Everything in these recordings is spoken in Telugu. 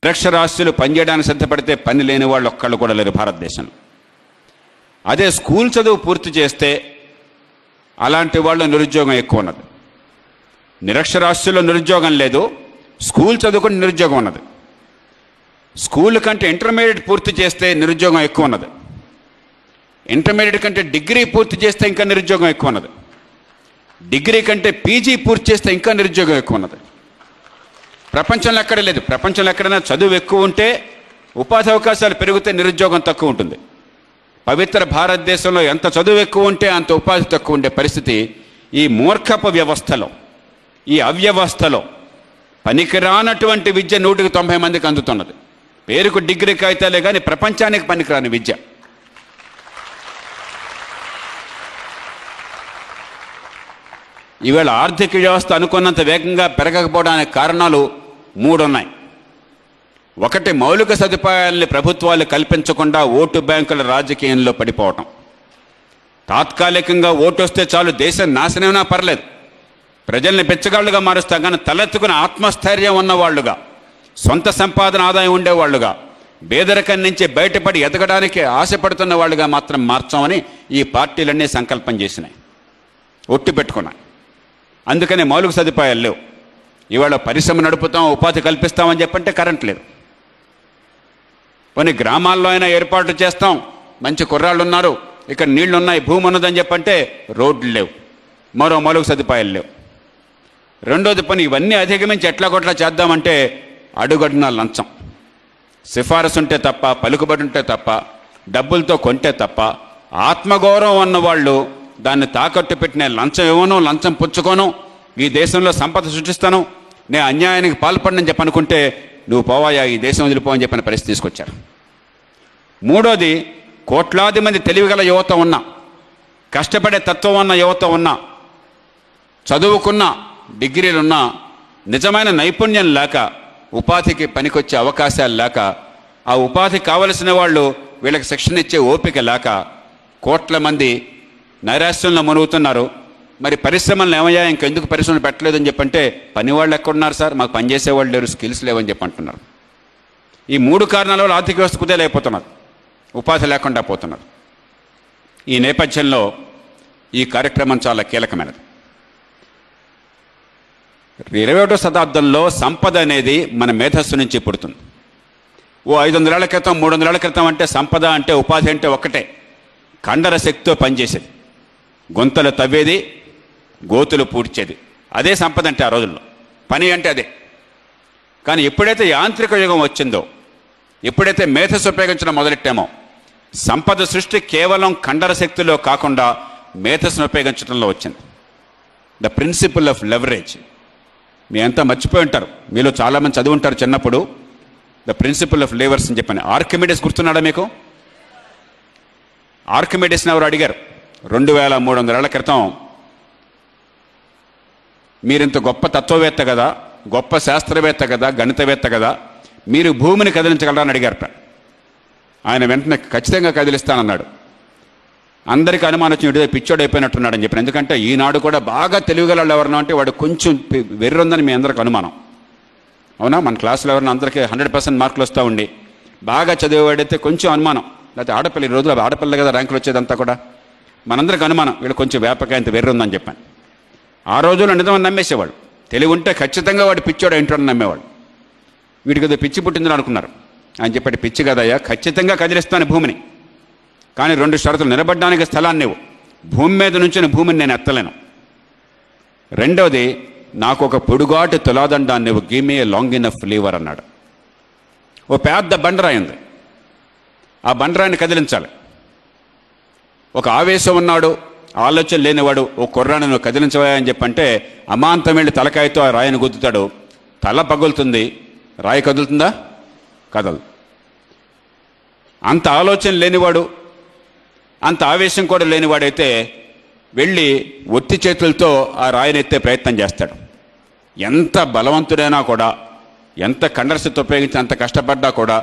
నిరక్షరాస్యులు పనిచేయడానికి సిద్ధపడితే పని లేని వాళ్ళు ఒక్కళ్ళు కూడా లేరు భారతదేశంలో. అదే స్కూల్ చదువు పూర్తి చేస్తే అలాంటి వాళ్ళు నిరుద్యోగం ఎక్కువ ఉన్నది. నిరక్షరాస్యుల్లో నిరుద్యోగం లేదు, స్కూల్ చదువుకుని నిరుద్యోగం ఉన్నది. స్కూల్ కంటే ఇంటర్మీడియట్ పూర్తి చేస్తే నిరుద్యోగం ఎక్కువ ఉన్నది. ఇంటర్మీడియట్ కంటే డిగ్రీ పూర్తి చేస్తే ఇంకా నిరుద్యోగం ఎక్కువ ఉన్నది. డిగ్రీ కంటే పీజీ పూర్తి చేస్తే ఇంకా నిరుద్యోగం ఎక్కువ ఉన్నది. ప్రపంచంలో ఎక్కడ లేదు. ప్రపంచంలో ఎక్కడైనా చదువు ఎక్కువ ఉంటే ఉపాధి అవకాశాలు పెరిగితే నిరుద్యోగం తక్కువ ఉంటుంది. పవిత్ర భారతదేశంలో ఎంత చదువు ఎక్కువ ఉంటే అంత ఉపాధి తక్కువ ఉండే పరిస్థితి ఈ మూర్ఖపు వ్యవస్థలో, ఈ అవ్యవస్థలో పనికిరానటువంటి విద్య 190 మందికి అందుతున్నది. పేరుకు డిగ్రీ కాగితాలే కానీ ప్రపంచానికి పనికిరాని విద్య. ఈవేళ ఆర్థిక వ్యవస్థ అనుకున్నంత వేగంగా పెరగకపోవడానికి కారణాలు 3 ఉన్నాయి. ఒకటి, మౌలిక సదుపాయాలని ప్రభుత్వాలు కల్పించకుండా ఓటు బ్యాంకుల రాజకీయంలో పడిపోవటం. తాత్కాలికంగా ఓటు వస్తే చాలు, దేశం నాశనమైనా పర్లేదు, ప్రజల్ని బిచ్చగాళ్ళుగా మారుస్తాం, కానీ తలెత్తుకుని ఆత్మస్థైర్యం ఉన్నవాళ్లుగా, సొంత సంపాదన ఆదాయం ఉండేవాళ్లుగా, పేదరికం నుంచి బయటపడి ఎదగడానికి ఆశపడుతున్న వాళ్ళుగా మాత్రం మార్చామని ఈ పార్టీలన్నీ సంకల్పం చేసినాయి, ఒట్టి పెట్టుకున్నాయి. అందుకనే మౌలిక సదుపాయాలు లేవు. ఇవాళ పరిశ్రమ నడుపుతాం, ఉపాధి కల్పిస్తామని చెప్పంటే కరెంట్ లేదు. కొన్ని గ్రామాల్లో అయినా ఏర్పాటు చేస్తాం, మంచి కుర్రాళ్ళు ఉన్నారు, ఇక్కడ నీళ్లు ఉన్నాయి, భూమి ఉన్నదని చెప్పంటే రోడ్లు లేవు, మరో మౌలిక సదుపాయాలు లేవు. రెండోది పని, ఇవన్నీ అధిగమించి ఎట్లాగొట్లా చేద్దామంటే అడుగడున లంచం. సిఫారసు ఉంటే తప్ప, పలుకుబడి ఉంటే తప్ప, డబ్బులతో కొంటే తప్ప, ఆత్మగౌరవం ఉన్నవాళ్ళు దాన్ని తాకట్టు పెట్టిన లంచం ఇవ్వను, లంచం పుచ్చుకోను, ఈ దేశంలో సంపద సృష్టిస్తాను, నేను అన్యాయానికి పాల్పడనని చెప్పి అనుకుంటే నువ్వు పోవాయా, ఈ దేశం వదిలిపోవని చెప్పిన పరిస్థితి తీసుకొచ్చారు. మూడోది, కోట్లాది మంది తెలివిగల యువత ఉన్నా, కష్టపడే తత్వం ఉన్న యువత ఉన్నా, చదువుకున్న డిగ్రీలున్నా, నిజమైన నైపుణ్యం లేక, ఉపాధికి పనికొచ్చే అవకాశాలు లేక, ఆ ఉపాధి కావలసిన వాళ్ళు వీళ్ళకి శిక్షణ ఇచ్చే ఓపిక లేక కోట్ల మంది నైరాశ్యంలో మునుగుతున్నారు. మరి పరిశ్రమలు ఏమయ్యా, ఇంకెందుకు పరిశ్రమలు పెట్టలేదని చెప్పంటే పనివాళ్ళు ఎక్కడున్నారు సార్, మాకు పనిచేసేవాళ్ళు లేరు, స్కిల్స్ లేవని చెప్పి అంటున్నారు. ఈ 3 కారణాల వల్ల ఆర్థిక వ్యవస్థ కుదేలైపోతున్నారు, ఉపాధి లేకుండా పోతున్నారు. ఈ నేపథ్యంలో ఈ కార్యక్రమం చాలా కీలకమైనది. 21వ శతాబ్దంలో సంపద అనేది మన మేధస్సు నుంచి పుడుతుంది. ఓ 500 ఏళ్ల క్రితం, 300 ఏళ్ల క్రితం అంటే సంపద అంటే, ఉపాధి అంటే ఒక్కటే, కండర శక్తితో పనిచేసేది, గొంతలు తవ్వేది, గోతులు పూడ్చేది, అదే సంపద అంటే ఆ రోజుల్లో. పని అంటే అదే. కానీ ఎప్పుడైతే యాంత్రిక యుగం వచ్చిందో, ఎప్పుడైతే మేధస్సు ఉపయోగించడం మొదలెట్టామో, సంపద సృష్టి కేవలం కండర శక్తిలో కాకుండా మేధస్సును ఉపయోగించడంలో వచ్చింది. The principle of leverage. మీ అంతా మర్చిపోయి ఉంటారు, మీలో చాలామంది చదివి ఉంటారు చిన్నప్పుడు, ద ప్రిన్సిపల్ ఆఫ్ లేవర్స్ అని చెప్పని. ఆర్కిమిడీస్ గుర్తున్నాడా మీకు? ఆర్కిమిడీస్ని ఎవరు అడిగారు 2300 ఏళ్ల క్రితం, మీరింత గొప్ప తత్వవేత్త కదా, గొప్ప శాస్త్రవేత్త కదా, గణితవేత్త కదా, మీరు భూమిని కదిలించగలరా అని అడిగారట. ఆయన వెంటనే ఖచ్చితంగా కదిలిస్తానన్నాడు. అందరికీ అనుమానం వచ్చి వీడియో పిచ్చోడు అయిపోయినట్టున్నాడని చెప్పి. ఎందుకంటే ఈనాడు కూడా బాగా తెలివిగల వాళ్ళు ఎవరన్నా అంటే వాడు కొంచెం వెర్రుందని మీ అందరికీ అనుమానం. అవునా? మన క్లాసులో ఎవరన్నా అందరికీ 100% మార్కులు వస్తూ ఉండి బాగా చదివేవాడైతే కొంచెం అనుమానం, లేకపోతే ఆడపిల్ల, ఈ రోజులో ఆడపిల్ల కదా ర్యాంకులు వచ్చేదంతా కూడా, మనందరికీ అనుమానం వీళ్ళు కొంచెం వ్యాపకాయంత వెర్రుందని చెప్పాను. ఆ రోజుల్లో నిజమని నమ్మేసేవాడు. తెలివి ఉంటే ఖచ్చితంగా వాడు పిచ్చోడు ఏంటని నమ్మేవాడు. వీడికి ఏదో పిచ్చి పుట్టిందని అనుకున్నారు. ఆయన చెప్పాడు, పిచ్చి కదయ్యా, ఖచ్చితంగా కదిలిస్తాను భూమిని, కానీ 2 షరతులు. నిలబడ్డానికి స్థలాన్ని నువ్వు, భూమి మీద నుంచి భూమిని నేను ఎత్తలేను. రెండవది, నాకు ఒక పొడుగాటి తులాదండాన్ని నువ్వు, give me a long enough Lever అన్నాడు. ఓ పెద్ద బండరాయి ఉంది, ఆ బండరాయిని కదిలించాలి. ఒక ఆవేశం ఉన్నాడు, ఆలోచన లేనివాడు, ఓ కుర్రాన్ని నువ్వు కదిలించవా అని చెప్పంటే అమాంతం వెళ్ళి తలకాయతో ఆ రాయిని గుద్దుతాడు, తల పగులుతుంది, రాయి కదులుతుందా? కదలు. అంత ఆలోచన లేనివాడు, అంత ఆవేశం కూడా లేనివాడైతే వెళ్ళి ఒట్టి చేతులతో ఆ రాయిని ఎత్తే ప్రయత్నం చేస్తాడు. ఎంత బలవంతుడైనా కూడా, ఎంత కండరశక్తి ఉపయోగించి అంత కష్టపడ్డా కూడా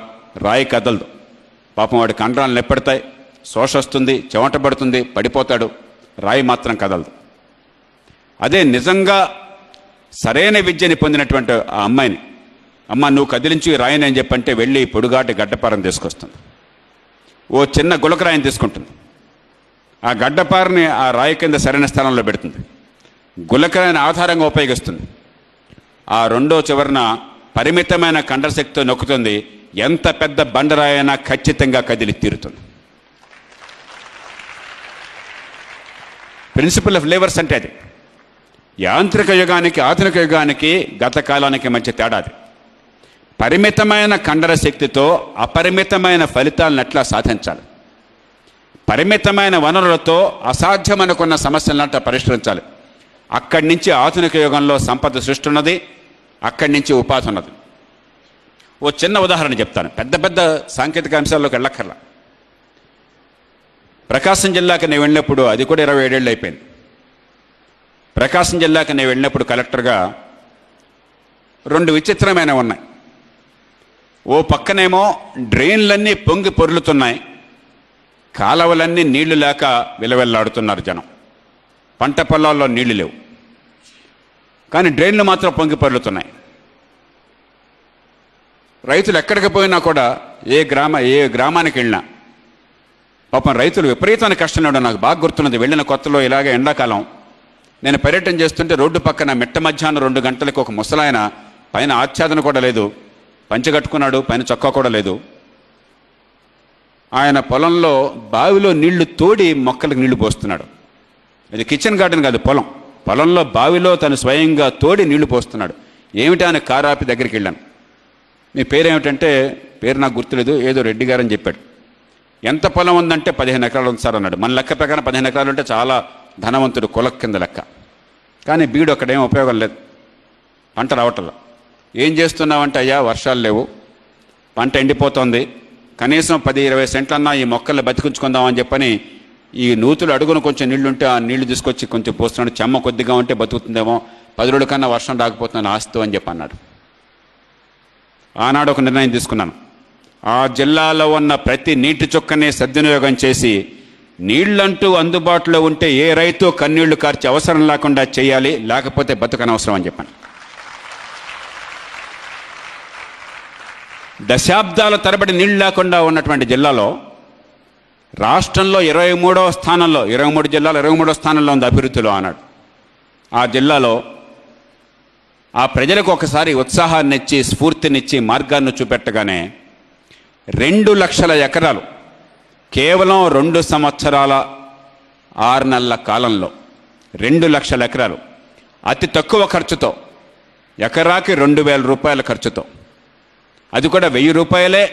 రాయి కదలదు. పాపం వాడి కండరాలు నెప్పెడతాయి, శోష వస్తుంది, చెమట పడుతుంది, పడిపోతాడు, రాయి మాత్రం కదలదు. అదే నిజంగా సరైన విద్యని పొందినటువంటి ఆ అమ్మాయిని, అమ్మ నువ్వు కదిలించి రాయని అని చెప్పంటే వెళ్ళి పొడుగాటి గడ్డపారను తీసుకొస్తుంది. ఓ చిన్న గులకరాయిని తీసుకుంటుంది. ఆ గడ్డపారని ఆ రాయి కింద సరైన స్థలంలో పెడుతుంది. గులకరాయిని ఆధారంగా ఉపయోగిస్తుంది. ఆ రెండో చివరన పరిమితమైన కండరశక్తితో నొక్కుతుంది. ఎంత పెద్ద బండరాయైనా ఖచ్చితంగా కదిలి తీరుతుంది. ప్రిన్సిపల్ ఆఫ్ లేవర్స్ అంటే అది. యాంత్రిక యుగానికి ఆధునిక యుగానికి గత కాలానికి మధ్య తేడా అది. పరిమితమైన కండర శక్తితో అపరిమితమైన ఫలితాలను ఎట్లా సాధించాలి, పరిమితమైన వనరులతో అసాధ్యమనుకున్న సమస్యలను అట్లా పరిష్కరించాలి. అక్కడి నుంచి ఆధునిక యుగంలో సంపద సృష్టి ఉన్నది, అక్కడి నుంచి ఉపాధి ఉన్నది. ఓ చిన్న ఉదాహరణ చెప్తాను, పెద్ద పెద్ద సాంకేతిక అంశాల్లోకి వెళ్ళక్కర్లా. ప్రకాశం జిల్లాకి నేను వెళ్ళినప్పుడు, అది కూడా 27 ఏళ్ళు అయిపోయింది. ప్రకాశం జిల్లాకి నేను వెళ్ళినప్పుడు కలెక్టర్గా 2 విచిత్రమైన ఉన్నాయి. ఓ పక్కనేమో డ్రైన్లన్నీ పొంగి పొర్లుతున్నాయి, కాలువలన్నీ నీళ్లు లేక విలవెల్లాడుతున్నారు జనం. పంట పొలాల్లో నీళ్లు లేవు, కానీ డ్రైన్లు మాత్రం పొంగి పొర్లుతున్నాయి. రైతులు ఎక్కడికి పోయినా కూడా ఏ గ్రామానికి వెళ్ళినా పాపం రైతులు విపరీతమైన కష్టంలో ఉండడం నాకు బాగా గుర్తున్నది. వెళ్ళిన కొత్తలో ఇలాగే ఎండాకాలం నేను పర్యటన చేస్తుంటే రోడ్డు పక్కన మిట్ట మధ్యాహ్నం 2 గంటలకు ఒక ముసలాయన, పైన ఆచ్ఛాదన కూడా లేదు, పంచె కట్టుకున్నాడు, పైన చొక్కా కూడా లేదు. ఆయన పొలంలో బావిలో నీళ్లు తోడి మొక్కలకు నీళ్లు పోస్తున్నాడు. ఇది కిచెన్ గార్డెన్ కాదు, పొలంలో బావిలో తను స్వయంగా తోడి నీళ్లు పోస్తున్నాడు. ఏమిటా అని కారాపి దగ్గరికి వెళ్ళాను. మీ పేరేమిటంటే, పేరు నాకు గుర్తులేదు, ఏదో రెడ్డి గారు అని చెప్పాడు. ఎంత పొలం ఉందంటే 15 ఎకరాలు ఉంది సార్ అన్నాడు. మన లెక్క ప్రకారం 15 ఎకరాలు అంటే చాలా ధనవంతుడు, కులక్ కింద లెక్క. కానీ బీడు అక్కడేం ఉపయోగం లేదు, పంట రావట్లా. ఏం చేస్తున్నావంటే, అయ్యా వర్షాలు లేవు, పంట ఎండిపోతుంది, కనీసం 10-20 సెంట్లన్నా ఈ మొక్కల్ని బతికించుకుందామని చెప్పని ఈ నూతులు అడుగును కొంచెం నీళ్లు ఉంటే ఆ నీళ్లు తీసుకొచ్చి కొంచెం పోస్తున్నాడు. చెమ్మ కొద్దిగా ఉంటే బతుకుతుందేమో, 10 రోజుల కన్నా వర్షం రాకపోతున్నాను ఆస్తి అని చెప్పి అన్నాడు. ఆనాడు ఒక నిర్ణయం తీసుకున్నాను. ఆ జిల్లాలో ఉన్న ప్రతి నీటి చుక్కని సద్వినియోగం చేసి నీళ్లంటూ అందుబాటులో ఉంటే ఏ రైతు కన్నీళ్లు కార్చి అవసరం లేకుండా చేయాలి, లేకపోతే బతుకనవసరం అని చెప్పాను. దశాబ్దాల తరబడి నీళ్లు లేకుండా ఉన్నటువంటి జిల్లాలో రాష్ట్రంలో 23వ స్థానంలో, 23 జిల్లాలో 23వ స్థానంలో ఉంది అభివృద్ధిలో ఆనాడు. ఆ జిల్లాలో ఆ ప్రజలకు ఒకసారి ఉత్సాహాన్ని ఇచ్చి, స్ఫూర్తినిచ్చి, మార్గాన్ని చూపెట్టగానే 2 లక్షల ఎకరాలు కేవలం 2 సంవత్సరాల 6 నెలల కాలంలో 2 లక్షల ఎకరాలు అతి తక్కువ ఖర్చుతో, ఎకరాకి 2,000 రూపాయల ఖర్చుతో, అది కూడా 1000 రూపాయలే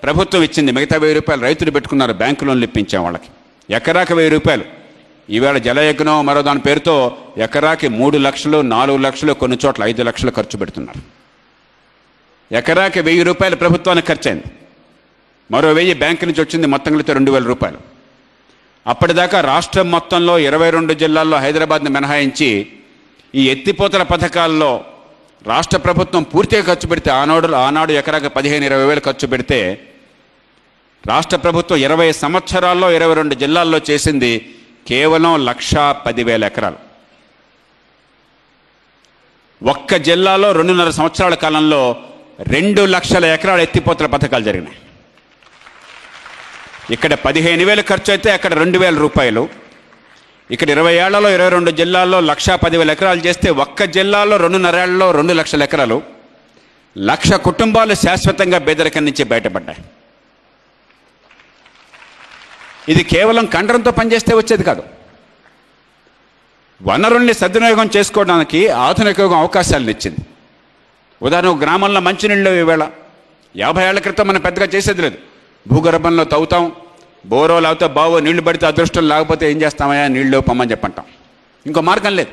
ప్రభుత్వం ఇచ్చింది, మిగతా 1000 రూపాయలు రైతులు పెట్టుకున్నారు, బ్యాంకు లోన్లు ఇప్పించాం వాళ్ళకి. ఎకరాకి 1000 రూపాయలు. ఈవేళ జలయజ్ఞం మరో దాని పేరుతో ఎకరాకి 3 లక్షలు, 4 లక్షలు, కొన్ని చోట్ల 5 లక్షలు ఖర్చు పెడుతున్నారు. ఎకరాకి 1000 రూపాయలు ప్రభుత్వానికి ఖర్చయింది, మరో 1000 బ్యాంకు నుంచి వచ్చింది, మొత్తం కలిపితే 2,000 రూపాయలు. అప్పటిదాకా రాష్ట్రం మొత్తంలో 22 జిల్లాల్లో హైదరాబాద్ని మినహాయించి ఈ ఎత్తిపోతల పథకాల్లో రాష్ట్ర ప్రభుత్వం పూర్తిగా ఖర్చు పెడితే, ఆనాడు ఎకరాకి 15-20 వేలు ఖర్చు పెడితే రాష్ట్ర ప్రభుత్వం 20 సంవత్సరాల్లో 22 జిల్లాల్లో చేసింది కేవలం 1,10,000 ఎకరాలు. ఒక్క జిల్లాలో 2.5 సంవత్సరాల కాలంలో 2 లక్షల ఎకరాల ఎత్తిపోతల పథకాలు జరిగినాయి. ఇక్కడ 15,000 ఖర్చు అయితే అక్కడ 2,000 రూపాయలు. ఇక్కడ 20 ఏళ్లలో 22 జిల్లాల్లో 1,10,000 ఎకరాలు చేస్తే ఒక్క జిల్లాలో 2.5 ఏళ్లలో 2 లక్షల ఎకరాలు. 1,00,000 కుటుంబాలు శాశ్వతంగా పేదరికం నుంచి బయటపడ్డాయి. ఇది కేవలం కండరంతో పనిచేస్తే వచ్చేది కాదు. వనరుల్ని సద్వినియోగం చేసుకోవడానికి ఆధునిక యుగం అవకాశాలను ఇచ్చింది. ఉదాహరణకు గ్రామంలో మంచినీళ్ళు ఈవేళ 50 ఏళ్ల క్రితం మనం పెద్దగా చేసేది లేదు. భూగర్భంలో తవ్వుతాం, బోరో లేకపోతే బావో, నీళ్లు పడితే అదృష్టం, లేకపోతే ఏం చేస్తామయ్యా నీళ్ళు పొమ్మని చెప్పంటాం. ఇంకో మార్గం లేదు.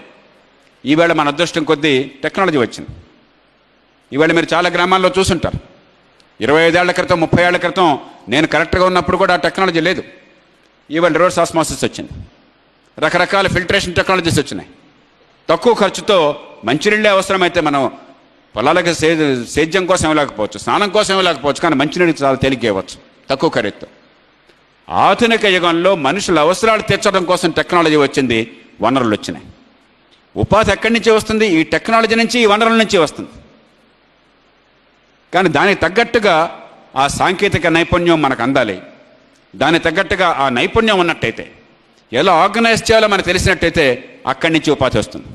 ఈవేళ మన అదృష్టం కొద్దీ టెక్నాలజీ వచ్చింది. ఈవేళ మీరు చాలా గ్రామాల్లో చూసుంటారు. 25 ఏళ్ల క్రితం, 30 ఏళ్ల క్రితం నేను కరెక్ట్గా ఉన్నప్పుడు కూడా ఆ టెక్నాలజీ లేదు. ఈవేళ రివర్స్ ఆస్మాసిస్ వచ్చింది, రకరకాల ఫిల్టరేషన్ టెక్నాలజీస్ వచ్చినాయి. తక్కువ ఖర్చుతో మంచినీళ్ళే అవసరమైతే మనం పొలాలకి సేద్యం కోసం ఇవ్వలేకపోవచ్చు, స్నానం కోసం ఇవ్వలేకపోవచ్చు, కానీ మంచినీళ్ళు చాలా తేలిగ్గా ఇవ్వచ్చు తక్కువ ఖరీదుతో. ఆధునిక యుగంలో మనుషుల అవసరాలు తీర్చడం కోసం టెక్నాలజీ వచ్చింది, వనరులు వచ్చినాయి. ఉపాధి ఎక్కడి నుంచి వస్తుంది? ఈ టెక్నాలజీ నుంచి, ఈ వనరుల నుంచి వస్తుంది. కానీ దానికి తగ్గట్టుగా ఆ సాంకేతిక నైపుణ్యం మనకు అందాలి. దానికి తగ్గట్టుగా ఆ నైపుణ్యం ఉన్నట్టయితే, ఎలా ఆర్గనైజ్ చేయాలో మనకు తెలిసినట్టయితే అక్కడి నుంచి ఉపాధి వస్తుంది.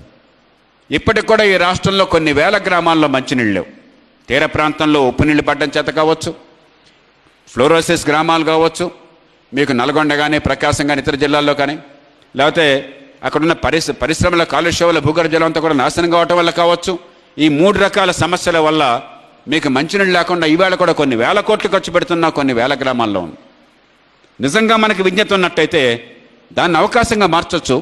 ఇప్పటికి కూడా ఈ రాష్ట్రంలో కొన్ని వేల గ్రామాల్లో మంచినీళ్ళు లేవు. తీర ప్రాంతంలో ఉప్పు నీళ్ళు పడ్డం చేత కావచ్చు, ఫ్లోరోసిస్ గ్రామాలు కావచ్చు, మీకు నల్గొండ కానీ ప్రకాశం కానీ ఇతర జిల్లాల్లో కానీ, లేకపోతే అక్కడున్న పరిశ్రమల కాలుష్యం వల్ల భూగర్భ జలం అంతా కూడా నాశనం కావటం వల్ల కావచ్చు. ఈ 3 రకాల సమస్యల వల్ల మీకు మంచినీళ్ళు లేకుండా ఈవేళ కూడా కొన్ని వేల కోట్లు ఖర్చు పెడుతున్నా కొన్ని వేల గ్రామాల్లో ఉంది. నిజంగా మనకి విజ్ఞత ఉన్నట్టయితే దాన్ని అవకాశంగా మార్చొచ్చు.